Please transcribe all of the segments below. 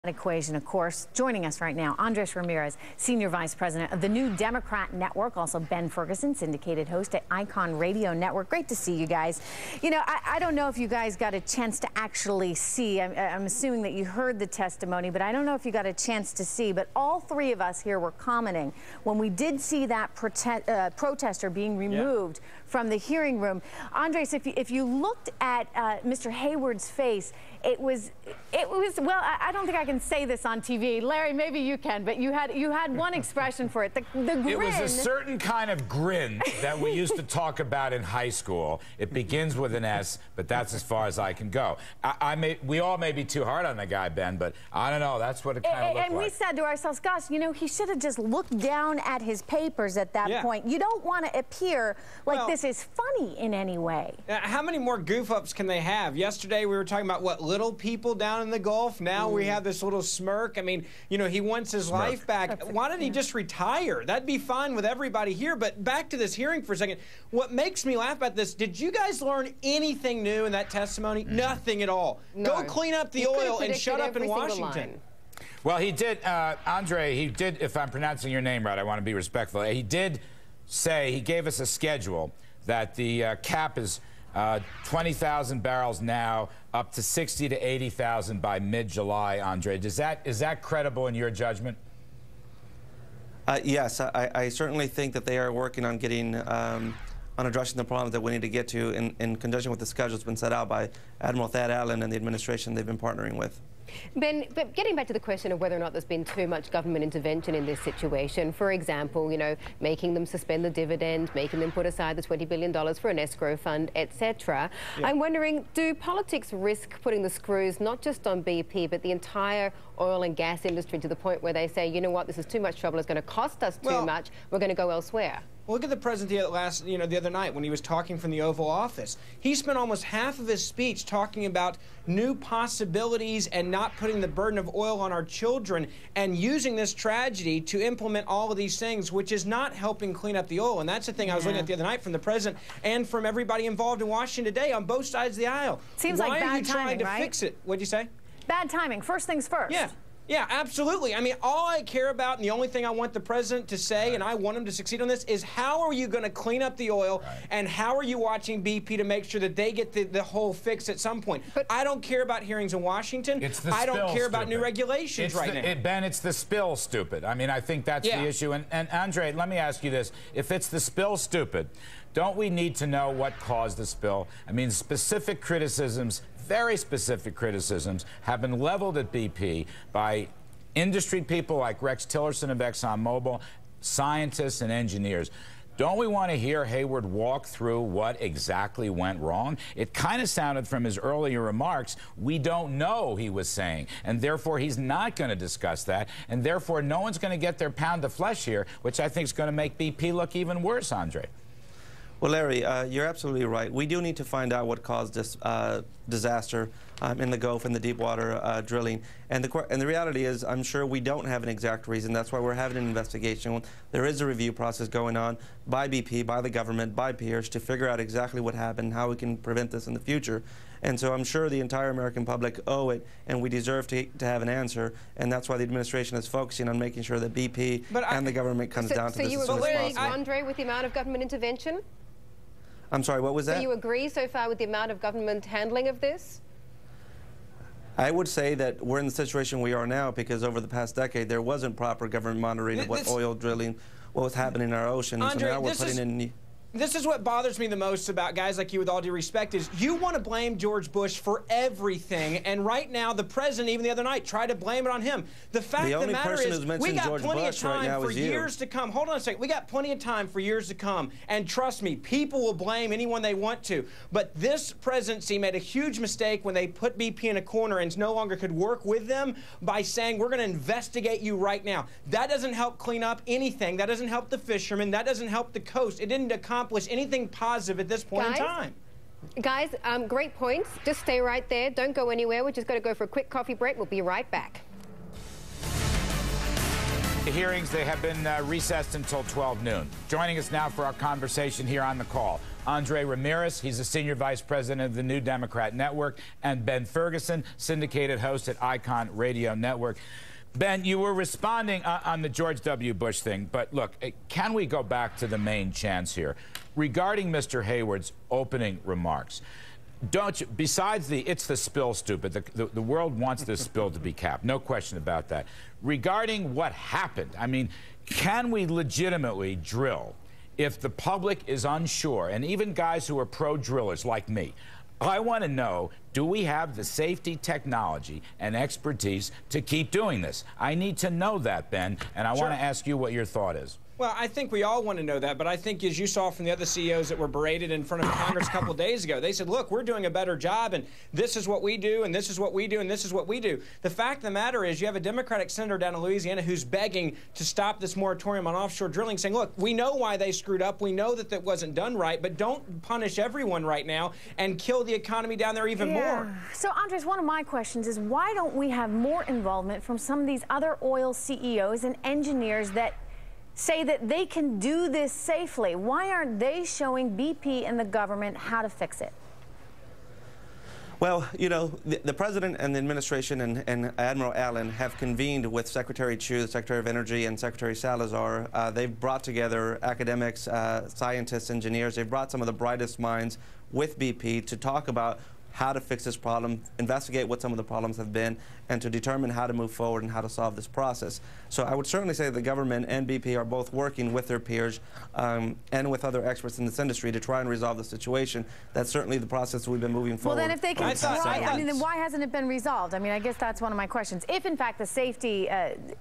Equation, of course. Joining us right now, Andres Ramirez, Senior Vice President of the New Democrat Network, also Ben Ferguson, syndicated host at Icon Radio Network. Great to see you guys. You know, I don't know if you guys got a chance to actually see. I'm assuming that you heard the testimony, but I don't know if you got a chance to see. But all three of us here were commenting when we did see that protester being removed from the hearing room. Andres, if you looked at Mr. Hayward's face, it was well, I don't think I can say this on TV. Larry, maybe you can, but you had one expression for it. The grin. It was a certain kind of grin that we used to talk about in high school. It begins with an S, but that's as far as I can go. We all may be too hard on the guy, Ben, but I don't know. That's what it kind of looked like. And we said to ourselves, gosh, you know, he should have just looked down at his papers at that point. You don't want to appear like this is funny in any way. How many more goof-ups can they have? Yesterday we were talking about what little people down in the Gulf. Now we have this little smirk. I mean, you know, he wants his life back. Why don't he just retire? That'd be fine with everybody here. But back to this hearing for a second. What makes me laugh about this, did you guys learn anything new in that testimony? Nothing at all. No. Go clean up the oil and shut up in Washington. Well, he did, Andre, he did, if I'm pronouncing your name right, I want to be respectful. He did say, he gave us a schedule that the cap is 20,000 barrels now, up to 60 to 80,000 by mid-July, Andre. Is that credible in your judgment? Yes, I certainly think that they are working on getting on addressing the problems that we need to get to in conjunction with the schedule that's been set out by Admiral Thad Allen and the administration they've been partnering with. Ben, but getting back to the question of whether or not there's been too much government intervention in this situation, for example, you know, making them suspend the dividend, making them put aside the $20 billion for an escrow fund, etc. I'm wondering, do politics risk putting the screws not just on BP, but the entire oil and gas industry to the point where they say, you know what, this is too much trouble, it's going to cost us too much, we're going to go elsewhere? Look at the president the other night when he was talking from the Oval Office. He spent almost half of his speech talking about new possibilities and not putting the burden of oil on our children and using this tragedy to implement all of these things, which is not helping clean up the oil. And that's the thing I was looking at the other night from the president and from everybody involved in Washington today on both sides of the aisle. Seems like bad timing, Why are you trying to fix it? What'd you say? Bad timing. First things first. Yeah, absolutely. I mean, all I care about and the only thing I want the president to say, and I want him to succeed on this, is how are you going to clean up the oil and how are you watching BP to make sure that they get the whole fix at some point? But I don't care about hearings in Washington. I don't care about new regulations right now. Ben, it's the spill, stupid. I mean, I think that's the issue. And Andre, let me ask you this. If it's the spill, stupid, don't we need to know what caused the spill? I mean, specific criticisms, very specific criticisms, have been leveled at BP by industry people like Rex Tillerson of ExxonMobil, scientists and engineers. Don't we want to hear Hayward walk through what exactly went wrong? It kind of sounded from his earlier remarks, we don't know, he was saying, and therefore he's not going to discuss that, and therefore no one's going to get their pound of flesh here, which I think is going to make BP look even worse, Andre. Well, Larry, you're absolutely right. We do need to find out what caused this disaster in the Gulf and the deep water drilling. And the reality is, I'm sure we don't have an exact reason. That's why we're having an investigation. There is a review process going on by BP, by the government, by peers to figure out exactly what happened, how we can prevent this in the future. And so I'm sure the entire American public owe it, and we deserve to have an answer. And that's why the administration is focusing on making sure that BP and the government comes down to this as soon as possible. So you agree, Andre, with the amount of government intervention? I'm sorry, what was that? Do you agree so far with the amount of government handling of this? I would say that we're in the situation we are now because over the past decade there wasn't proper government monitoring of what oil drilling, what was happening in our ocean. Andre, so now we're putting in... This is what bothers me the most about guys like you, with all due respect, is you want to blame George Bush for everything, and right now the president, even the other night, tried to blame it on him. The fact of the matter is, we got plenty of time for years to come. Hold on a second. We got plenty of time for years to come, and trust me, people will blame anyone they want to. But this presidency made a huge mistake when they put BP in a corner and no longer could work with them by saying, we're going to investigate you right now. That doesn't help clean up anything. That doesn't help the fishermen. That doesn't help the coast. It didn't accomplish anything positive at this point in time. Guys, great points. Just stay right there. Don't go anywhere. We're just going to go for a quick coffee break. We'll be right back. The hearings, they have been recessed until 12 noon. Joining us now for our conversation here on The Call, Andre Ramirez, he's the senior vice president of the New Democrat Network, and Ben Ferguson, syndicated host at Icon Radio Network. Ben, you were responding on the George W. Bush thing, but look, can we go back to the main chance here? Regarding Mr. Hayward's opening remarks, don't you, besides it's the spill, stupid, the world wants this spill to be capped, no question about that. Regarding what happened, I mean, can we legitimately drill if the public is unsure, and even guys who are pro-drillers like me? I want to know, do we have the safety technology and expertise to keep doing this? I need to know that, Ben, and I want to ask you what your thought is. Well, I think we all want to know that, but I think, as you saw from the other CEOs that were berated in front of Congress a couple of days ago, they said, look, we're doing a better job, and this is what we do, and this is what we do, and this is what we do. The fact of the matter is you have a Democratic senator down in Louisiana who's begging to stop this moratorium on offshore drilling, saying, look, we know why they screwed up. We know that that wasn't done right, but don't punish everyone right now and kill the economy down there even more. So, Andres, one of my questions is, why don't we have more involvement from some of these other oil CEOs and engineers that say that they can do this safely? Why aren't they showing BP and the government how to fix it? Well, you know, the President and the administration and Admiral Allen have convened with Secretary Chu, the Secretary of Energy, and Secretary Salazar. They've brought together academics, scientists, engineers. They've brought some of the brightest minds with BP to talk about how to fix this problem, investigate what some of the problems have been, and to determine how to move forward and how to solve this process. So I would certainly say the government and BP are both working with their peers and with other experts in this industry to try and resolve the situation. That's certainly the process we've been moving forward. Well, then if they can try, I mean, then why hasn't it been resolved? I mean, I guess that's one of my questions. If, in fact, the safety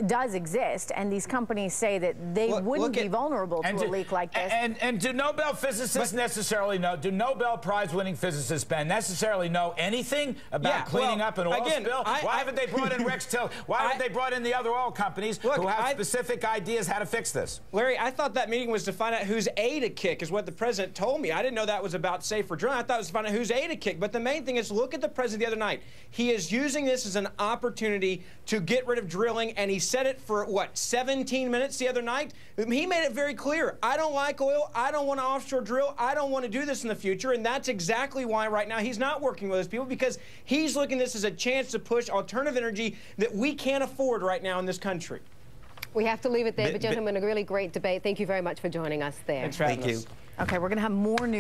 does exist and these companies say that they wouldn't be vulnerable to a leak like this. And do Nobel physicists necessarily know, do Nobel Prize-winning physicists, Ben, necessarily know anything about cleaning up an oil spill? Why haven't they brought in Rex Till? Why haven't they brought in the other oil companies who have specific ideas how to fix this? Larry, I thought that meeting was to find out whose A to kick, is what the president told me. I didn't know that was about safer drilling. I thought it was to find out whose A to kick. But the main thing is, look at the president the other night. He is using this as an opportunity to get rid of drilling, and he said it for, what, 17 minutes the other night? He made it very clear. I don't like oil. I don't want to offshore drill. I don't want to do this in the future, and that's exactly why right now he's not working with those people, because he's looking at this as a chance to push alternative energy that we can't afford right now in this country. We have to leave it there, but gentlemen, a really great debate. Thank you very much for joining us there. Thanks for having us. Thank you. Okay, we're going to have more news.